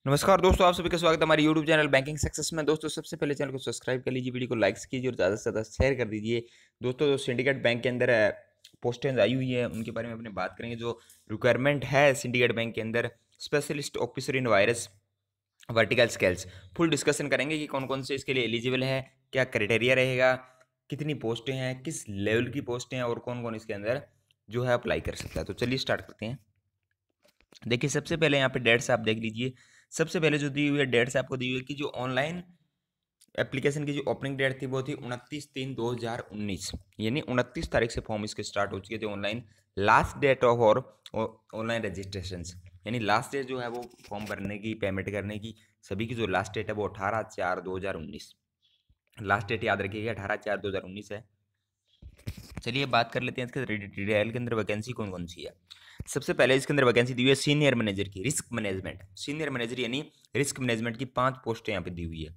नमस्कार दोस्तों, आप सभी का स्वागत है हमारे YouTube चैनल बैंकिंग सक्सेस में। दोस्तों, सबसे पहले चैनल को सब्सक्राइब कर लीजिए, वीडियो को लाइक्स कीजिए और ज़्यादा से ज़्यादा शेयर कर दीजिए। दोस्तों, जो सिंडिकेट बैंक के अंदर पोस्टें आई हुई है उनके बारे में अपने बात करेंगे। जो रिक्वायरमेंट है सिंडिकेट बैंक के अंदर, specialist officer in virus vertical scales, full discussion करेंगे कि कौन कौन से इसके लिए एलिजिबल है, क्या क्राइटेरिया रहेगा, कितनी पोस्टें हैं, किस लेवल की पोस्टें हैं और कौन कौन इसके अंदर जो है अप्लाई कर सकता है। तो चलिए स्टार्ट करते हैं। देखिए, सबसे पहले यहाँ पे डेट्स आप देख लीजिए। सबसे पहले जो दी हुई है डेट्स आपको दी हुई है कि जो ऑनलाइन एप्लीकेशन की जो ओपनिंग डेट थी वो थी 29/3/2019, यानी 29 तारीख से फॉर्म इसके स्टार्ट हो चुके थे ऑनलाइन। लास्ट डेट ऑफ और ऑनलाइन रजिस्ट्रेशन, यानी लास्ट डेट जो है वो फॉर्म भरने की, पेमेंट करने की, सभी की जो लास्ट डेट है वो 18/4/2019। लास्ट डेट याद रखिएगा, 18/4/2019 है। चलिए बात कर लेते हैं इसके डिटेल के अंदर वैकेंसी कौन कौन सी है। सबसे पहले इसके अंदर वैकेंसी दी हुई है सीनियर मैनेजर की, रिस्क मैनेजमेंट। सीनियर मैनेजर यानी रिस्क मैनेजमेंट की 5 पोस्टें यहाँ पे दी हुई है।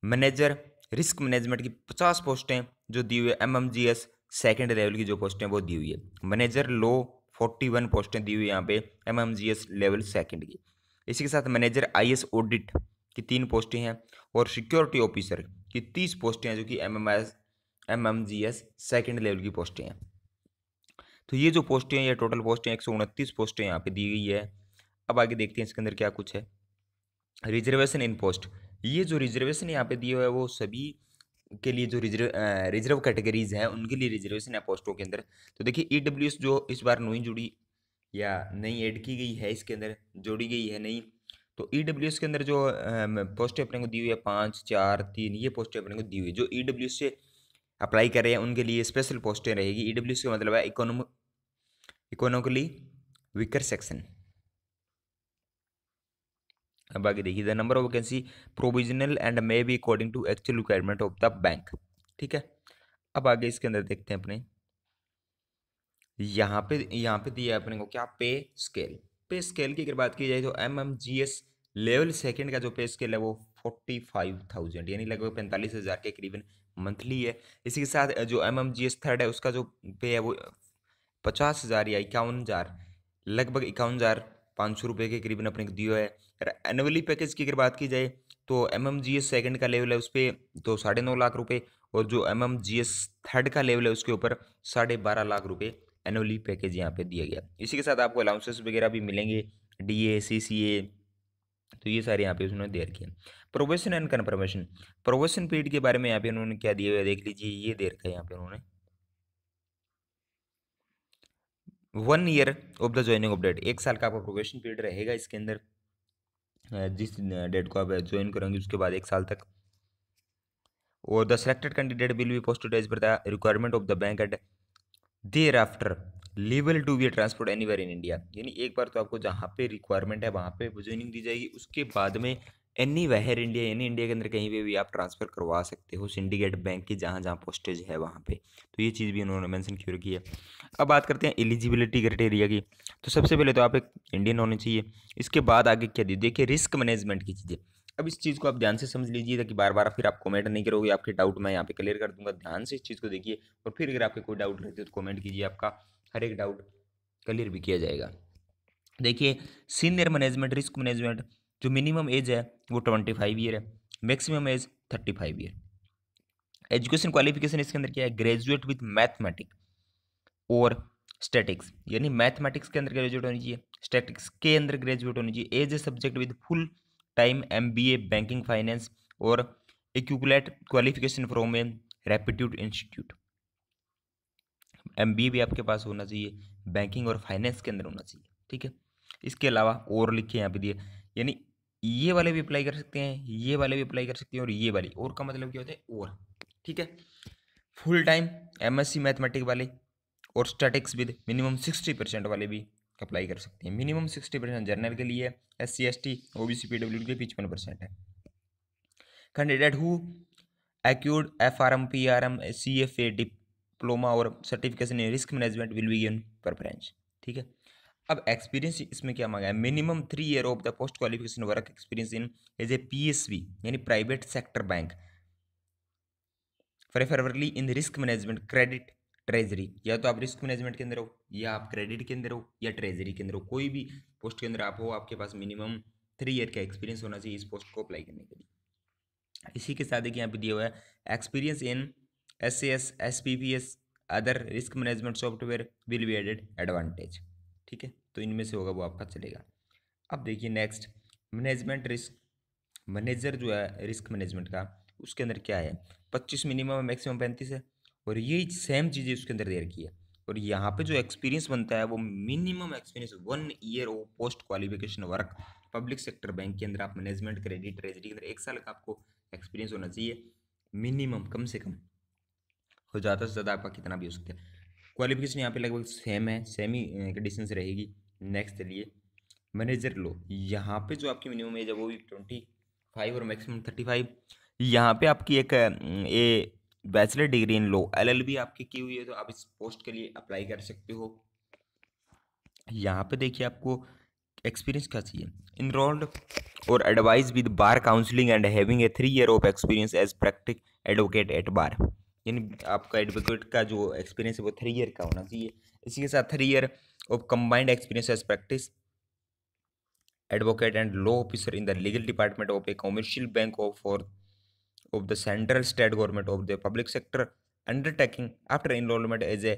मैनेजर रिस्क मैनेजमेंट की 50 पोस्टें जो दी हुई है। एमएमजीएस सेकेंड लेवल की जो पोस्टें वो दी हुई है। मैनेजर लो 41 पोस्टें दी हुई है यहाँ पे एमएमजीएस लेवल सेकेंड की। इसी के साथ मैनेजर आईएएस ऑडिट की 3 पोस्टें हैं और सिक्योरिटी ऑफिसर की 30 पोस्टें हैं जो कि एमएमजीएस सेकेंड लेवल की पोस्टें हैं। तो ये जो पोस्टें हैं, ये टोटल पोस्टें 129 पोस्टें यहाँ पे दी गई है। अब आगे देखते हैं इसके अंदर क्या कुछ है। रिजर्वेशन इन पोस्ट, ये जो रिजर्वेशन यहाँ पे दिए हुए है वो सभी के लिए जो रिजर्व कैटेगरीज हैं उनके लिए रिजर्वेशन है पोस्टों के अंदर। तो देखिए ईडब्ल्यूएस जो इस बार नई जुड़ी या नई ऐड की गई है, इसके अंदर जोड़ी गई है नई। तो ईडब्ल्यूएस के अंदर जो पोस्टें अपने को दी हुई है 5 4 3, ये पोस्टें अपने को दी हुई है। जो ईडब्ल्यूएस से अप्लाई कर रहे हैं उनके लिए स्पेशल पोस्टें रहेगी। ईडब्ल्यूएस का मतलब है इकोनॉमिकली वीकर सेक्शन। अब आगे देखिए, the number of vacancy provisional and may be according to actual requirement of the bank. ठीक है, अब आगे इसके अंदर देखते हैं अपने। यहाँ पे दिया है अपने को क्या, पे स्केल। पे स्केल की अगर बात की जाए तो एमएमजीएस लेवल सेकंड का जो पे स्केल है वो 45,000 यानी लगभग 45,000 के करीबन मंथली है। इसी के साथ जो एमएमजीएस थर्ड है उसका जो पे है वो 50,000 या 51,000, लगभग 51,500 रुपये के करीबन अपने को दिया है। एनुअली पैकेज की अगर बात की जाए तो एमएमजीएस सेकंड का लेवल है उस पर तो 9.5 लाख रुपये, और जो एमएमजीएस थर्ड का लेवल है उसके ऊपर 12.5 लाख रुपये एनुअली पैकेज यहाँ पे दिया गया। इसी के साथ आपको अलाउंसेस वगैरह भी मिलेंगे, डीए सीसीए, तो ये सारे यहाँ पे उन्होंने दे रखे हैं। Probation and confirmation, probation period के बारे में यहाँ पे उन्होंने क्या दिया हुआ है देख लीजिए। ये दे रखा है यहाँ पे उन्होंने 1 year of the joining of date, 1 साल का आपका प्रोबेशन पीरियड रहेगा इसके अंदर। जिस डेट को आप ज्वाइन करेंगे उसके बाद 1 साल तक। और the selected candidate will be posted as per the requirement of the bank at thereafter level to be transport anywhere in India, यानी एक बार तो आपको जहाँ पे रिक्वायरमेंट है वहाँ पे ज्वाइनिंग दी जाएगी, उसके बाद में एनी वेयर इंडिया यानी इंडिया के अंदर कहीं पे भी आप ट्रांसफर करवा सकते हो सिंडिकेट बैंक की जहाँ जहाँ पोस्टेज है वहाँ पे। तो ये चीज़ भी उन्होंने मेंशन की रखी है। अब बात करते हैं एलिजिबिलिटी क्राइटेरिया की। तो सबसे पहले तो आप एक इंडियन होने चाहिए। इसके बाद आगे क्या दी, देखिए रिस्क मैनेजमेंट की चीज़ें। अब इस चीज़ को आप ध्यान से समझ लीजिए ताकि बार बार फिर आप कमेंट नहीं करोगे, आपके डाउट मैं यहाँ पे क्लियर कर दूंगा। ध्यान से इस चीज़ को देखिए और फिर अगर आपके कोई डाउट रहते तो कमेंट कीजिए, आपका हर एक डाउट क्लियर भी किया जाएगा। देखिए, सीनियर मैनेजमेंट रिस्क मैनेजमेंट, जो मिनिमम एज है वो 25 ईयर है, maximum age 35 year. Education qualification इसके अंदर क्या है, ग्रेजुएट विथ मैथमेटिक्स और स्टैटिक्स, यानी मैथमेटिक्स के अंदर ग्रेजुएट होनी चाहिए, स्टैटिक्स के अंदर ग्रेजुएट होनी चाहिए। As a subject with full time MBA banking finance और equivalent qualification from a reputed institute. MBA भी आपके पास होना चाहिए, बैंकिंग और फाइनेंस के अंदर होना चाहिए। ठीक है, इसके अलावा और लिखे यहाँ पे दिए, यानी ये वाले भी अप्लाई कर सकते हैं, ये वाले भी अप्लाई कर सकते हैं, और ये वाली और का मतलब क्या होता है, और। ठीक है, फुल टाइम एमएससी मैथमेटिक्स वाले और स्टैटिक्स विद मिनिमम 60% वाले भी अप्लाई कर सकते हैं। मिनिमम 60% जनरल के लिए, SC ST OBC PWD के 55% है। Candidate who acquired FRM PRM CFA diploma और certification in risk management will be given preference. ठीक है, अब एक्सपीरियंस इसमें क्या मांगा है, minimum 3 year of the post qualification work experience in as a PSV यानी private sector bank, preferably in risk management credit treasury, या तो आप रिस्क मैनेजमेंट के अंदर हो या आप क्रेडिट के अंदर हो या ट्रेजरी के अंदर हो, कोई भी पोस्ट के अंदर आप हो, आपके पास मिनिमम 3 ईयर का एक्सपीरियंस होना चाहिए इस पोस्ट को अप्लाई करने के लिए। इसी के साथ एक यहाँ पे दिया हुआ है experience in SAS SPPS other risk management software will be added advantage. ठीक है, तो इनमें से होगा वो आपका चलेगा। अब देखिए नेक्स्ट, मैनेजमेंट रिस्क मैनेजर जो है रिस्क मैनेजमेंट का, उसके अंदर क्या है, 25 मिनिमम मैक्सिमम 35 है, और यही सेम चीज़ें उसके अंदर दे रखी है। और यहाँ पे जो एक्सपीरियंस बनता है वो minimum experience 1 year of post qualification work public sector bank के अंदर, आप मैनेजमेंट क्रेडिट ट्रेजरी के अंदर 1 साल का आपको एक्सपीरियंस होना चाहिए मिनिमम, कम से कम, और ज़्यादा से ज़्यादा आपका कितना भी हो सकता है। क्वालिफिकेशन यहाँ पे लगभग सेम है, सेम ही कंडीशन रहेगी। नेक्स्ट चलिए मैनेजर लो, यहाँ पे जो आपकी मिनिमम एज है वो भी 25 और मैक्सिमम 35। यहाँ पे आपकी एक a bachelor degree in law LLB आपकी की हुई है, तो आप इस पोस्ट के लिए अप्लाई कर सकते हो। यहाँ पे देखिए आपको एक्सपीरियंस क्या चाहिए, इनरोल्ड और advise with bar counselling and having a 3 year of experience as practice advocate at bar, यानी आपका एडवोकेट का जो एक्सपीरियंस है वो 3 ईयर का होना चाहिए। इसी के साथ 3 year of combined experience as practice advocate and law officer in the legal department of a commercial bank of the central state government of the public sector undertaking after enrollment as a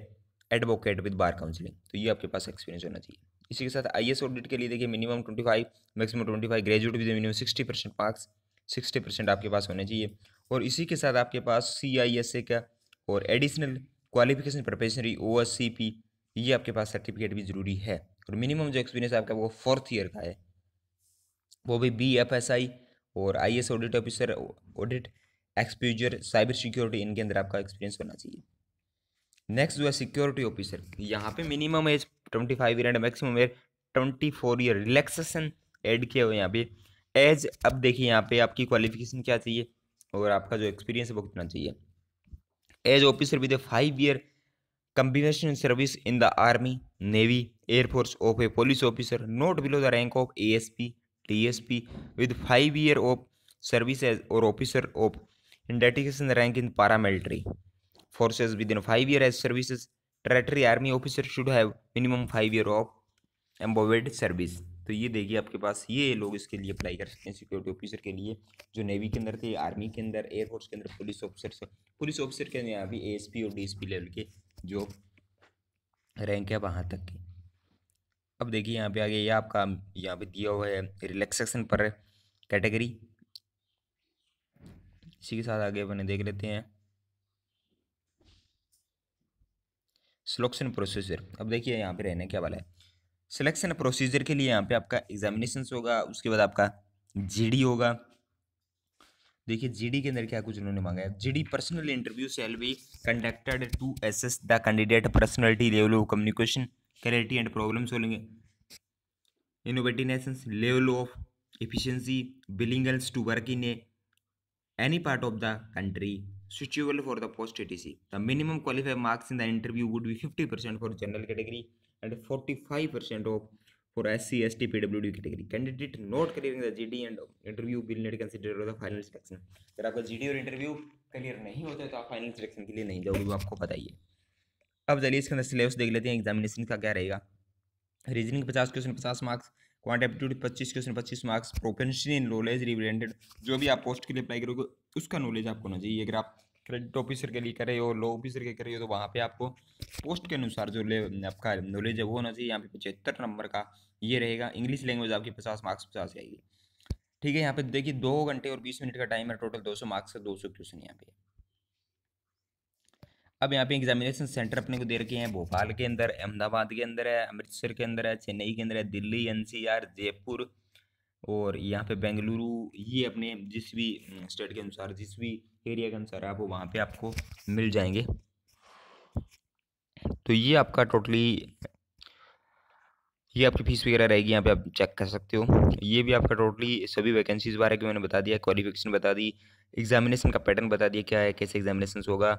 advocate with bar counseling। तो ये आपके पास experience होना चाहिए। इसी के साथ IAS audit के लिए देखिए minimum 25 maximum 25, graduate with minimum 60% marks, 60% आपके पास होने चाहिए। और इसी के साथ आपके पास CISA का और एडिशनल क्वालिफिकेशन प्रोफेशनरी OSCP, ये आपके पास सर्टिफिकेट भी जरूरी है। और मिनिमम जो एक्सपीरियंस आपका वो 4th ईयर का है, वो भी BFSI और IAS audit officer, audit exposure, cyber security, इनके अंदर आपका एक्सपीरियंस होना चाहिए। नेक्स्ट जो है सिक्योरिटी ऑफिसर, यहाँ पे minimum age 25 year and maximum age 24 year, relaxation add किया हुआ है यहाँ पे एज। अब देखिए यहाँ पे आपकी क्वालिफिकेशन क्या चाहिए और आपका जो एक्सपीरियंस है वो कितना चाहिए। As officer with 5 year combination service in the army, navy, air force of a police officer not below the rank of ASP DSP with 5 year of service as or officer of in dedication rank in paramilitary forces within 5 year as services territory army officer should have minimum 5 year of एम्बोवेड service. तो ये देखिए आपके पास ये लोग इसके लिए apply कर सकते हैं सिक्योरिटी ऑफिसर के लिए, जो नेवी के अंदर थे, आर्मी के अंदर, एयरफोर्स के अंदर, पुलिस ऑफिसर के अंदर यहाँ भी ASP और DSP लेवल के जो रैंक है वहाँ तक की। अब देखिए यहाँ पे आगे ये आपका यहाँ पे दिया हुआ है रिलैक्सेशन पर कैटेगरी। इसी के साथ आगे अपने देख लेते हैं सिलेक्शन प्रोसीजर। अब देखिए यहाँ पे रहने क्या वाला है, सिलेक्शन प्रोसीजर के लिए यहाँ पे आपका एग्जामिनेशन होगा, उसके बाद आपका GD होगा। देखिए GD के अंदर क्या कुछ उन्होंने मांगा है, GD personal interview shall be conducted to assess the candidate personality, level of communication, clarity and problem solving, innovativeness, level of efficiency, willingness to work in any part of the country suitable for the post etc. The minimum qualified marks in the interview would be 50% for general category and 45% of for SC ST PWD category. Candidate not clearing the GD and interview will not consider the final selection। अगर आपका GD और interview clear नहीं होता है तो आप final selection के लिए नहीं जाओगे, वो आपको पता ही है। अब चलिए इसके अंदर सिलेबस देख लेते हैं एग्जामिनेशन का क्या रहेगा। Reasoning 50 question 50 marks, quant aptitude 25 question 25 marks, proficiency in knowledge related, जो भी आप पोस्ट के लिए अप्लाई करोगे उसका नॉलेज आपको होना चाहिए। अगर आप क्रेडिट ऑफिसर के लिए कर रहे हो, लॉ ऑफिसर के कर रहे हो, तो वहाँ पे आपको पोस्ट के अनुसार जो आपका नॉलेज है वो होना चाहिए। यहाँ पे 75 नंबर का ये रहेगा। इंग्लिश लैंग्वेज आपकी 50 मार्क्स 50 आएगी। ठीक है, यहाँ पे देखिए 2 घंटे और 20 मिनट का टाइम है, टोटल 200 मार्क्स है, 200 क्वेश्चन यहाँ पे। अब यहाँ पे एग्जामिनेशन सेंटर अपने को दे रखे हैं, भोपाल के अंदर, अहमदाबाद के अंदर है, अमृतसर के अंदर है, चेन्नई के अंदर है, दिल्ली NCR जयपुर और यहाँ पे बेंगलुरु। ये अपने जिस भी स्टेट के अनुसार, जिस भी एरिया के अनुसार आप वहाँ पे आपको मिल जाएंगे। तो ये आपका टोटली ये आपकी फीस वगैरह रहेगी, यहाँ पे आप चेक कर सकते हो। ये भी आपका टोटली सभी वैकेंसीज बारे में मैंने बता दिया, क्वालिफिकेशन बता दी, एग्जामिनेशन का पैटर्न बता दिया क्या है, कैसे एग्जामिनेशन होगा,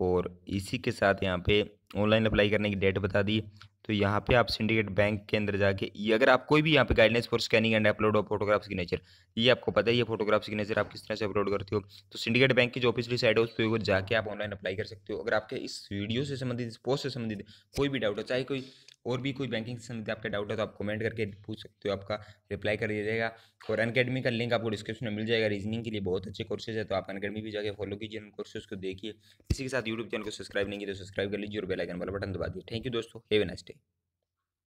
और इसी के साथ यहाँ पे ऑनलाइन अप्लाई करने की डेट बता दी। तो यहाँ पे आप सिंडिकेट बैंक के अंदर जाके ये अगर आप कोई भी यहाँ पे guidelines for scanning and upload of photograph signature, ये आपको पता है, ये फोटोग्राफ सिग्नेचर आप किस तरह से अपलोड करते हो, तो सिंडिकेट बैंक की जो ऑफिशियल साइट है उस पर जाके आप ऑनलाइन अप्लाई कर सकते हो। अगर आपके इस वीडियो से संबंधित, इस पोस्ट से संबंधित कोई भी डाउट है, चाहे कोई और भी कोई बैंकिंग से संबंधित आपका डाउट है तो आप कमेंट करके पूछ सकते हो, आपका रिप्लाई कर दिया जाएगा। और अनअकैडमी का लिंक आपको डिस्क्रिप्शन में मिल जाएगा। रीजनिंग के लिए बहुत अच्छे कोर्सेज है, तो आप अनअकैडमी भी जाके फॉलो कीजिए, उन कोर्सेज को देखिए। इसी के साथ यूट्यूब चैनल को सब्सक्राइब नहीं किया तो सब्सक्राइब कर लीजिए और बेल आइकन वाला बटन दबा दिए। थैंक यू दोस्तों, हैव ए नाइस डे।